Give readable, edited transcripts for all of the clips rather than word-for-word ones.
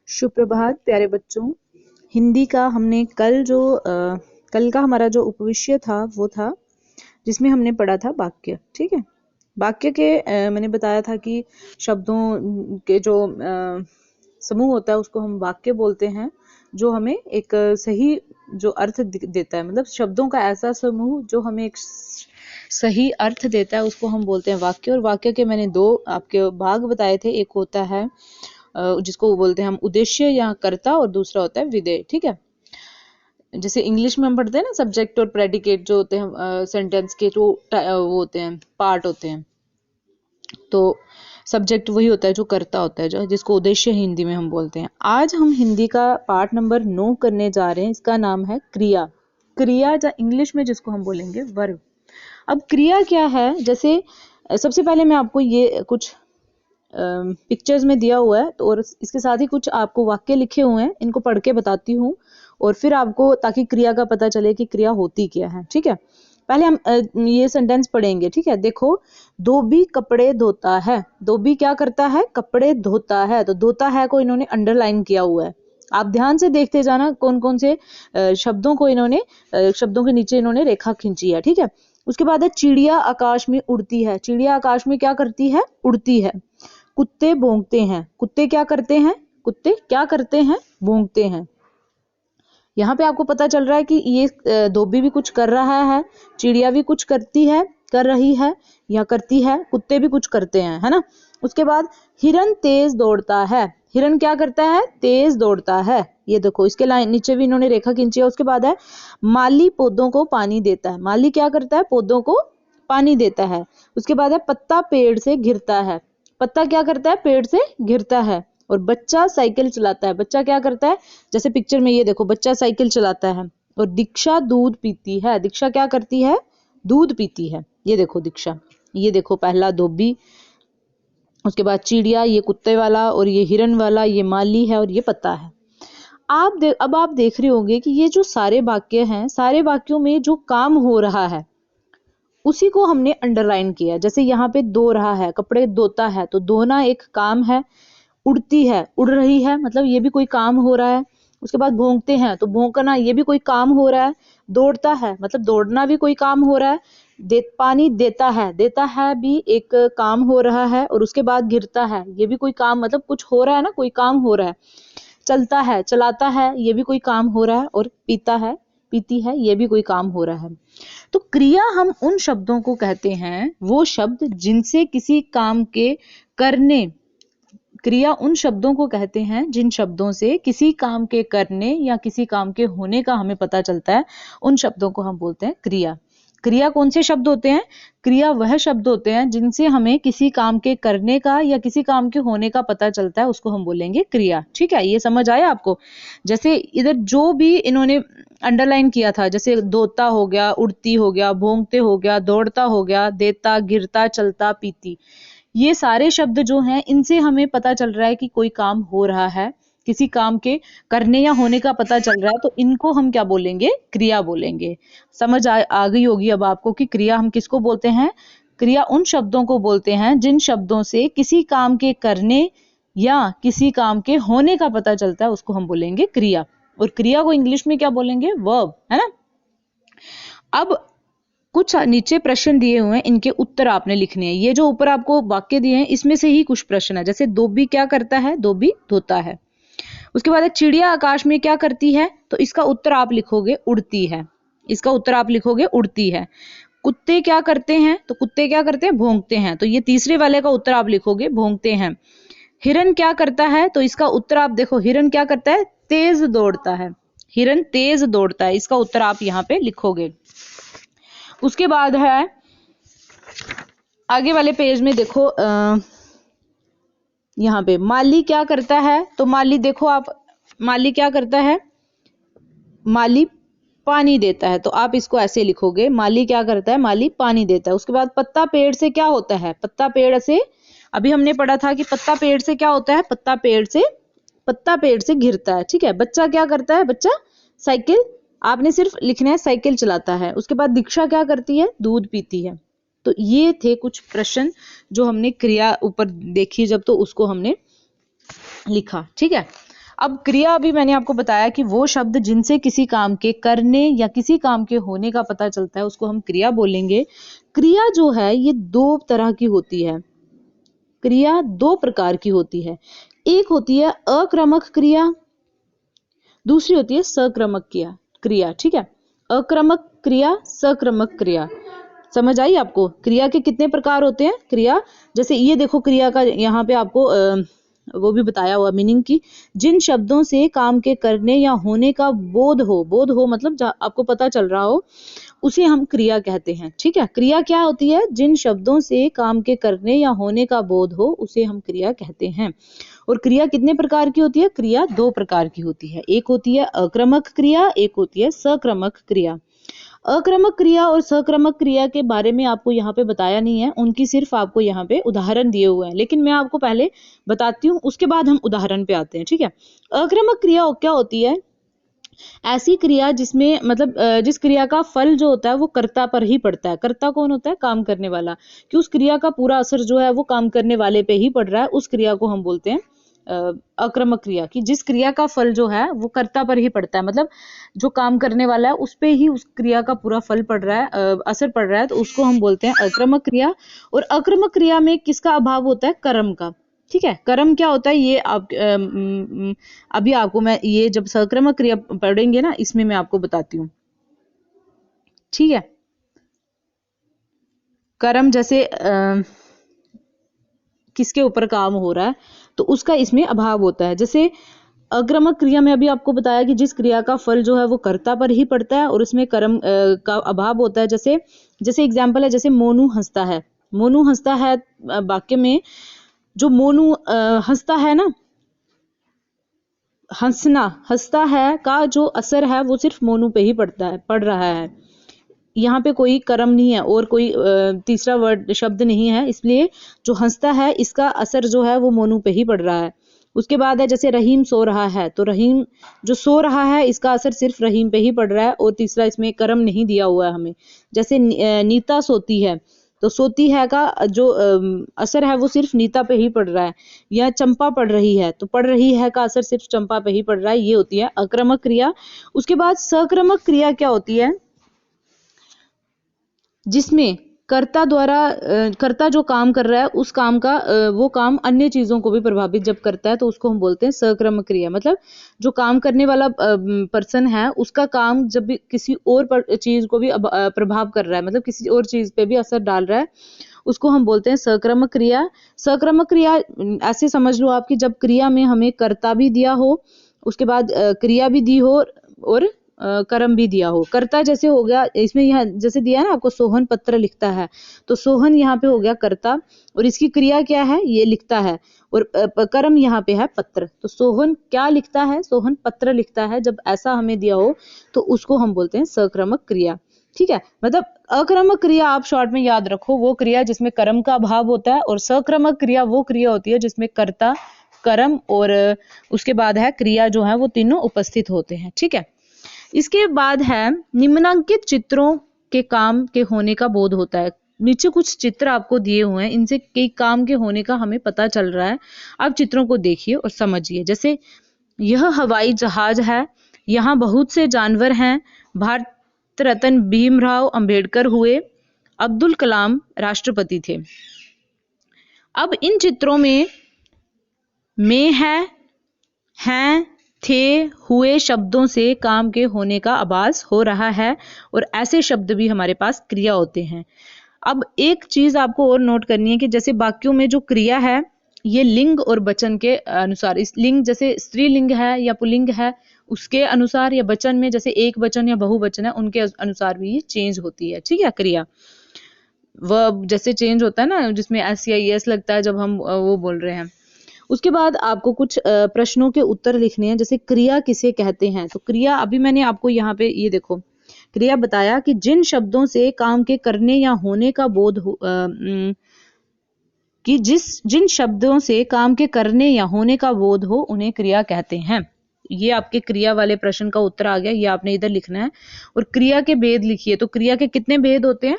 सुप्रभात प्यारे बच्चों। हिंदी का हमने कल का हमारा जो उपविषय था वो था जिसमें हमने पढ़ा था वाक्य। ठीक है, वाक्य के मैंने बताया था कि शब्दों के जो समूह होता है उसको हम वाक्य बोलते हैं, जो हमें एक सही जो अर्थ देता है, मतलब शब्दों का ऐसा समूह जो हमें एक सही अर्थ देता है उसको हम बोलते हैं वाक्य। और वाक्य के मैंने दो आपके भाग बताए थे, एक होता है जिसको बोलते हैं हम उद्देश्य या कर्ता, और दूसरा होता है विधेय। ठीक है, जैसे इंग्लिश में हम पढ़ते हैं ना, सब्जेक्ट और प्रेडिकेट जो होते हैं सेंटेंस के, जो वो होते हैं पार्ट होते हैं। तो सब्जेक्ट वही होता है जो कर्ता होता है, जो जिसको उद्देश्य हिंदी में हम बोलते हैं। आज हम हिंदी का पार्ट नंबर 9 करने जा रहे हैं। इसका नाम है क्रिया। क्रिया या इंग्लिश में जिसको हम बोलेंगे वर्ब। अब क्रिया क्या है, जैसे सबसे पहले मैं आपको ये कुछ पिक्चर्स में दिया हुआ है, तो और इसके साथ ही कुछ आपको वाक्य लिखे हुए हैं, इनको पढ़ के बताती हूँ और फिर आपको, ताकि क्रिया का पता चले कि क्रिया होती क्या है। ठीक है, पहले हम ये सेंटेंस पढ़ेंगे। ठीक है, देखो, धोबी कपड़े धोता है। धोबी क्या करता है? कपड़े धोता है। तो धोता है को इन्होंने अंडरलाइन किया हुआ है। आप ध्यान से देखते जाना कौन कौन से शब्दों को इन्होंने शब्दों के नीचे इन्होंने रेखा खींची है। ठीक है, उसके बाद है चिड़िया आकाश में उड़ती है। चिड़िया आकाश में क्या करती है? उड़ती है। कुत्ते भौंकते हैं। कुत्ते क्या करते हैं? कुत्ते क्या करते हैं? भौंकते हैं। यहाँ पे आपको पता चल रहा है कि ये धोबी भी कुछ कर रहा है, चिड़िया भी कुछ करती है, कर रही है या करती है, कुत्ते भी कुछ करते हैं, है ना। उसके बाद हिरन तेज दौड़ता है। हिरन क्या करता है? तेज दौड़ता है। ये देखो, इसके लाइन नीचे भी इन्होंने रेखा खींची है। उसके बाद है माली पौधों को पानी देता है। माली क्या करता है? पौधों को पानी देता है। उसके बाद है पत्ता पेड़ से गिरता है। पत्ता क्या करता है? पेड़ से गिरता है। और बच्चा साइकिल चलाता है। बच्चा क्या करता है? जैसे पिक्चर में ये देखो, बच्चा साइकिल चलाता है। और दीक्षा दूध पीती है। दीक्षा क्या करती है? दूध पीती है। ये देखो दीक्षा, ये देखो पहला धोबी, उसके बाद चिड़िया, ये कुत्ते वाला, और ये हिरन वाला, ये माली है, और ये पत्ता है। अब आप देख रहे होंगे कि ये जो सारे वाक्य हैं, सारे वाक्यों में जो काम हो रहा है उसी को हमने अंडरलाइन किया। जैसे यहाँ पे दो रहा है, कपड़े धोता है, तो धोना एक काम है। उड़ती है, उड़ रही है, मतलब ये भी कोई काम हो रहा है। उसके बाद भौंकते हैं, तो भौंकना ये भी कोई काम हो रहा है। दौड़ता है, मतलब दौड़ना भी कोई काम हो रहा है। पानी देता है भी एक काम हो रहा है। और उसके बाद गिरता है, ये भी कोई काम, मतलब कुछ हो रहा है ना, कोई काम हो रहा है। चलता है, चलाता है, ये भी कोई काम हो रहा है। और पीता है, पीती है, ये भी कोई काम हो रहा है। तो क्रिया हम उन शब्दों को कहते हैं, वो शब्द जिनसे किसी काम के करने, क्रिया उन शब्दों को कहते हैं जिन शब्दों से किसी काम के करने या किसी काम के होने का हमें पता चलता है, उन शब्दों को हम बोलते हैं क्रिया। क्रिया कौन से शब्द होते हैं? क्रिया वह शब्द होते हैं जिनसे हमें किसी काम के करने का या किसी काम के होने का पता चलता है, उसको हम बोलेंगे क्रिया। ठीक है, ये समझ आया आपको? जैसे इधर जो भी इन्होंने अंडरलाइन किया था, जैसे धोता हो गया, उड़ती हो गया, भौंकते हो गया, दौड़ता हो गया, देता, गिरता, चलता, पीती, ये सारे शब्द जो हैं, इनसे हमें पता चल रहा है कि कोई काम हो रहा है, किसी काम के करने या होने का पता चल रहा है, तो इनको हम क्या बोलेंगे? क्रिया बोलेंगे। समझ आ गई होगी अब आपको कि क्रिया हम किसको बोलते हैं? क्रिया उन शब्दों को बोलते हैं जिन शब्दों से किसी काम के करने या किसी काम के होने का पता चलता है, उसको हम बोलेंगे क्रिया। और क्रिया को इंग्लिश में क्या बोलेंगे? वर्ब, है ना। अब कुछ नीचे प्रश्न दिए हुए हैं, इनके उत्तर आपने लिखने हैं। ये जो ऊपर आपको वाक्य दिए हैं, इसमें से ही कुछ प्रश्न है। जैसे धोबी क्या करता है? धोबी धोता है। उसके बाद चिड़िया आकाश में क्या करती है? तो इसका उत्तर आप लिखोगे उड़ती है। इसका उत्तर आप लिखोगे उड़ती है। कुत्ते क्या करते हैं? तो कुत्ते क्या करते हैं? भौंकते हैं। तो ये तीसरे वाले का उत्तर आप लिखोगे भौंकते हैं। हिरन क्या करता है? तो इसका उत्तर आप देखो, हिरन क्या करता है? तेज दौड़ता है। हिरन तेज दौड़ता है, इसका उत्तर आप यहाँ पे लिखोगे। उसके बाद है आगे वाले पेज में देखो, यहाँ पे माली क्या करता है? तो माली देखो आप, माली क्या करता है? माली पानी देता है। तो आप इसको ऐसे लिखोगे, माली क्या करता है? माली पानी देता है। उसके बाद पत्ता पेड़ से क्या होता है? पत्ता पेड़ से, अभी हमने पढ़ा था कि पत्ता पेड़ से क्या होता है? पत्ता पेड़ से गिरता है। ठीक है, बच्चा क्या करता है? बच्चा साइकिल, आपने सिर्फ लिखना है साइकिल चलाता है। उसके बाद दीक्षा क्या करती है? दूध पीती है। तो ये थे कुछ प्रश्न जो हमने क्रिया ऊपर देखी जब, तो उसको हमने लिखा। ठीक है, अब क्रिया भी मैंने आपको बताया कि वो शब्द जिनसे किसी काम के करने या किसी काम के होने का पता चलता है उसको हम क्रिया बोलेंगे। क्रिया जो है ये दो तरह की होती है। क्रिया दो प्रकार की होती है। एक होती है अक्रमक क्रिया, दूसरी होती है सक्रमक क्रिया। ठीक है, अक्रमक क्रिया, सक्रमक क्रिया। समझ आई आपको? क्रिया के कितने प्रकार होते हैं? क्रिया जैसे ये देखो, क्रिया का यहाँ पे आपको वो भी बताया हुआ मीनिंग की, जिन शब्दों से काम के करने या होने का बोध हो मतलब आपको पता चल रहा हो, उसे हम क्रिया कहते हैं। ठीक है, क्रिया क्या होती है? जिन शब्दों से काम के करने या होने का बोध हो उसे हम क्रिया कहते हैं। और क्रिया कितने प्रकार की होती है? क्रिया दो प्रकार की होती है। एक होती है अक्रमक क्रिया, एक होती है सक्रमक क्रिया। अक्रमक क्रिया और सक्रमक क्रिया के बारे में आपको यहाँ पे बताया नहीं है, उनकी सिर्फ आपको यहाँ पे उदाहरण दिए हुए हैं, लेकिन मैं आपको पहले बताती हूँ, उसके बाद हम उदाहरण पे आते हैं। ठीक है, अक्रमक क्रिया क्या होती है? ऐसी क्रिया जिसमें मतलब जिस क्रिया का फल जो होता है वो कर्ता पर ही पड़ता है। कर्ता कौन होता है? काम करने वाला। कि उस क्रिया का पूरा असर जो है वो काम करने वाले पे ही पड़ रहा है, उस क्रिया को हम बोलते हैं अक्रमक क्रिया। की जिस क्रिया का फल जो है वो कर्ता पर ही पड़ता है, मतलब जो काम करने वाला है उस पे ही उस क्रिया का पूरा फल पड़ रहा है, असर पड़ रहा है, तो उसको हम बोलते हैं अक्रमक क्रिया। और अक्रमक क्रिया में किसका अभाव होता है? कर्म का। ठीक है, कर्म क्या होता है ये आप अभी आपको मैं ये जब सक्रमक क्रिया पढ़ेंगे ना, इसमें मैं आपको बताती हूँ। ठीक है, कर्म जैसे किसके ऊपर काम हो रहा है तो उसका इसमें अभाव होता है। जैसे अक्रमक क्रिया में अभी आपको बताया कि जिस क्रिया का फल जो है वो कर्ता पर ही पड़ता है और उसमें कर्म का अभाव होता है। जैसे जैसे एग्जाम्पल है, जैसे मोनू हंसता है। मोनू हंसता है वाक्य में जो मोनू हंसता है ना, हंसता है का जो असर है वो सिर्फ मोनू पे ही पड़ रहा है। यहाँ पे कोई कर्म नहीं है और कोई तीसरा वर्ड शब्द नहीं है, इसलिए जो हंसता है इसका असर जो है वो मोनू पे ही पड़ रहा है। उसके बाद है जैसे रहीम सो रहा है, तो रहीम जो सो रहा है इसका असर सिर्फ रहीम पे ही पड़ रहा है और तीसरा इसमें कर्म नहीं दिया हुआ है हमें। जैसे नीता सोती है, तो सोती है का जो असर है वो सिर्फ नीता पे ही पड़ रहा है। या चंपा पढ़ रही है, तो पढ़ रही है का असर सिर्फ चंपा पे ही पड़ रहा है। ये होती है अक्रमक क्रिया। उसके बाद सक्रमक क्रिया क्या होती है? जिसमें कर्ता द्वारा कर्ता जो काम कर रहा है उस काम का वो काम अन्य चीजों को भी प्रभावित जब करता है तो उसको हम बोलते हैं सक्रमक क्रिया। मतलब जो काम करने वाला पर्सन है उसका काम जब भी किसी और चीज को भी प्रभाव कर रहा है, मतलब किसी और चीज पे भी असर डाल रहा है, उसको हम बोलते हैं सक्रमक क्रिया। सक्रमक क्रिया ऐसे समझ लो आपकी जब क्रिया में हमें कर्ता भी दिया हो, उसके बाद क्रिया भी दी हो और कर्म भी दिया हो। कर्ता जैसे हो गया, इसमें यहाँ जैसे दिया है ना आपको, सोहन पत्र लिखता है, तो सोहन यहाँ पे हो गया कर्ता और इसकी क्रिया क्या है? ये लिखता है। और कर्म यहाँ पे है पत्र। तो सोहन क्या लिखता है? सोहन पत्र लिखता है। जब ऐसा हमें दिया हो तो उसको हम बोलते हैं सक्रमक क्रिया। ठीक है, मतलब अक्रमक क्रिया आप शॉर्ट में याद रखो, वो क्रिया जिसमें कर्म का अभाव होता है, और सक्रमक क्रिया वो क्रिया होती है जिसमें कर्ता, कर्म और उसके बाद है क्रिया जो है वो तीनों उपस्थित होते हैं। ठीक है, इसके बाद है निम्नांकित चित्रों के काम के होने का बोध होता है। नीचे कुछ चित्र आपको दिए हुए हैं, इनसे कई काम के होने का हमें पता चल रहा है। आप चित्रों को देखिए और समझिए। जैसे यह हवाई जहाज है, यहाँ बहुत से जानवर हैं, भारत रत्न भीमराव अंबेडकर हुए, अब्दुल कलाम राष्ट्रपति थे। अब इन चित्रों में हैं, थे, हुए शब्दों से काम के होने का आभास हो रहा है और ऐसे शब्द भी हमारे पास क्रिया होते हैं। अब एक चीज आपको और नोट करनी है कि जैसे वाक्यों में जो क्रिया है ये लिंग और वचन के अनुसार, इस लिंग जैसे स्त्रीलिंग है या पुल्लिंग है उसके अनुसार, या वचन में जैसे एक वचन या बहुवचन है उनके अनुसार भी ये चेंज होती है। ठीक है, क्रिया वर्ब जैसे चेंज होता है ना, जिसमें एस या एस लगता है जब हम वो बोल रहे हैं। उसके बाद आपको कुछ प्रश्नों के उत्तर लिखने हैं। जैसे क्रिया किसे कहते हैं? तो क्रिया अभी मैंने आपको यहाँ पे ये देखो क्रिया बताया कि जिन शब्दों से काम के करने या होने का बोध हो कि जिन शब्दों से काम के करने या होने का बोध हो उन्हें क्रिया कहते हैं। ये आपके क्रिया वाले प्रश्न का उत्तर आ गया, ये आपने इधर लिखना है। और क्रिया के भेद लिखिए। तो क्रिया के कितने भेद होते हैं?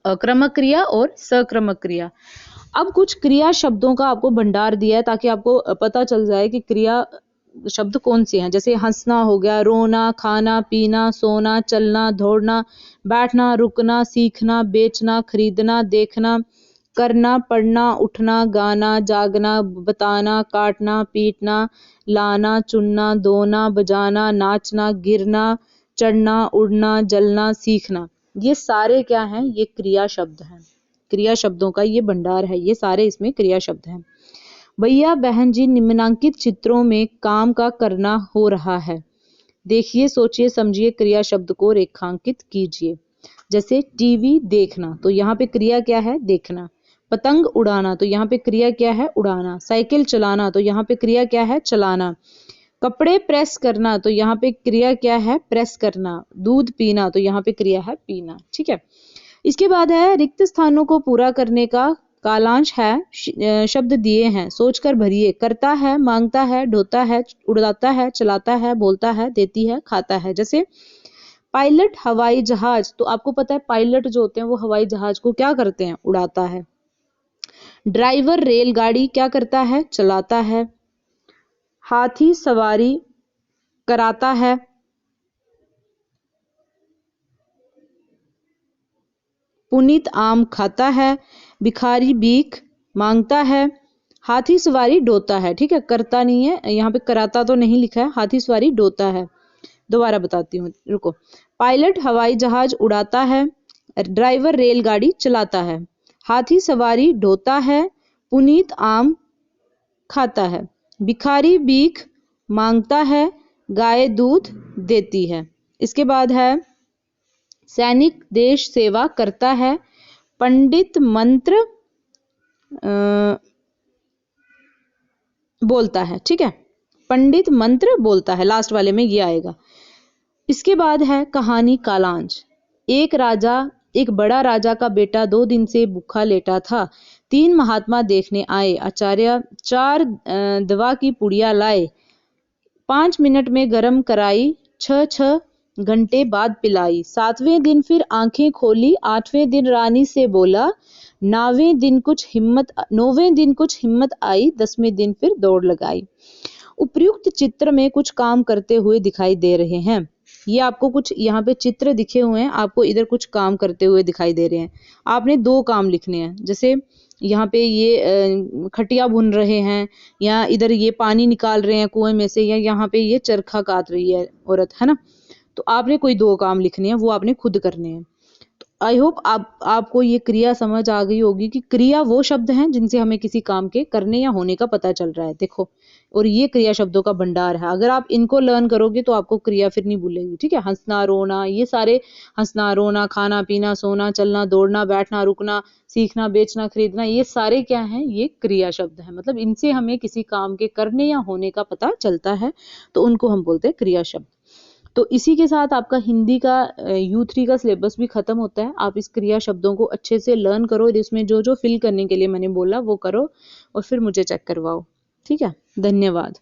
अक्रमक क्रिया और सक्रमक क्रिया। अब कुछ क्रिया शब्दों का आपको भंडार दिया है ताकि आपको पता चल जाए कि क्रिया शब्द कौन से हैं। जैसे हंसना हो गया, रोना, खाना पीना, सोना, चलना, दौड़ना, बैठना, रुकना, सीखना, बेचना, खरीदना, देखना, करना, पढ़ना, उठना, गाना, जागना, बताना, काटना, पीटना, लाना, चुनना, धोना, बजाना, नाचना, गिरना, चढ़ना, उड़ना, जलना, सीखना। ये सारे क्या हैं, ये क्रिया शब्द हैं। क्रिया शब्दों का ये भंडार है, ये सारे इसमें क्रिया शब्द हैं। भैया बहन जी, निम्नलिखित चित्रों में काम का करना हो रहा है। देखिए, सोचिए, समझिए, क्रिया शब्द को रेखांकित कीजिए। जैसे टीवी देखना, तो यहाँ पे क्रिया क्या है, देखना। पतंग उड़ाना, तो यहाँ पे क्रिया क्या है, उड़ाना। साइकिल चलाना, तो यहाँ पे क्रिया क्या है, चलाना। कपड़े प्रेस करना, तो यहाँ पे क्रिया क्या है, प्रेस करना। दूध पीना, तो यहाँ पे क्रिया है, पीना। ठीक है। इसके बाद है, रिक्त स्थानों को पूरा करने का कालांश है, शब्द दिए हैं, सोचकर भरिए। करता है, मांगता है, ढोता है, उड़ाता है, चलाता है, बोलता है, देती है, खाता है। जैसे पायलट हवाई जहाज, तो आपको पता है पायलट जो होते हैं वो हवाई जहाज को क्या करते हैं, उड़ाता है। ड्राइवर रेलगाड़ी क्या करता है, चलाता है। हाथी सवारी कराता है। पुनीत आम खाता है। भिखारी भीख मांगता है। हाथी सवारी ढोता है। ठीक है, करता नहीं है यहाँ पे, कराता तो नहीं लिखा है, हाथी सवारी ढोता है। दोबारा बताती हूँ, रुको। पायलट हवाई जहाज उड़ाता है। ड्राइवर रेलगाड़ी चलाता है। हाथी सवारी ढोता है। पुनीत आम खाता है। भिखारी भीख मांगता है। गाय दूध देती है। इसके बाद है, सैनिक देश सेवा करता है। पंडित मंत्र बोलता है। ठीक है, पंडित मंत्र बोलता है, लास्ट वाले में ये आएगा। इसके बाद है कहानी कालांश। एक बड़ा राजा का बेटा 2 दिन से भूखा लेटा था। 3 महात्मा देखने आए। आचार्य 4 दवा की पुड़िया लाए। 5 मिनट में गरम कराई, 6 घंटे बाद पिलाई। 7वें दिन फिर आंखें खोली। 8वें दिन रानी से बोला। 9वें दिन कुछ हिम्मत आई। 10वें दिन फिर दौड़ लगाई। उपर्युक्त चित्र में कुछ काम करते हुए दिखाई दे रहे हैं। ये आपको कुछ यहाँ पे चित्र दिखे हुए हैं, आपको इधर कुछ काम करते हुए दिखाई दे रहे हैं। आपने 2 काम लिखने हैं। जैसे यहाँ पे ये खटिया भुन रहे हैं, या इधर ये पानी निकाल रहे हैं कुएं में से, या यहाँ पे ये चरखा काट रही है औरत, है ना। तो आपने कोई 2 काम लिखने हैं, वो आपने खुद करने हैं। आई होप आपको ये क्रिया समझ आ गई होगी कि क्रिया वो शब्द हैं जिनसे हमें किसी काम के करने या होने का पता चल रहा है। देखो, और ये क्रिया शब्दों का भंडार है। अगर आप इनको लर्न करोगे तो आपको क्रिया फिर नहीं भूलेगी। ठीक है, हंसना रोना, ये सारे हंसना रोना, खाना पीना, सोना, चलना, दौड़ना, बैठना, रुकना, सीखना, बेचना, खरीदना, ये सारे क्या हैं, ये क्रिया शब्द हैं। मतलब इनसे हमें किसी काम के करने या होने का पता चलता है, तो उनको हम बोलते हैं क्रिया शब्द। तो इसी के साथ आपका हिंदी का U3 का सिलेबस भी खत्म होता है। आप इस क्रिया शब्दों को अच्छे से लर्न करो, और इसमें जो जो फिल करने के लिए मैंने बोला वो करो, और फिर मुझे चेक करवाओ। ठीक है, धन्यवाद।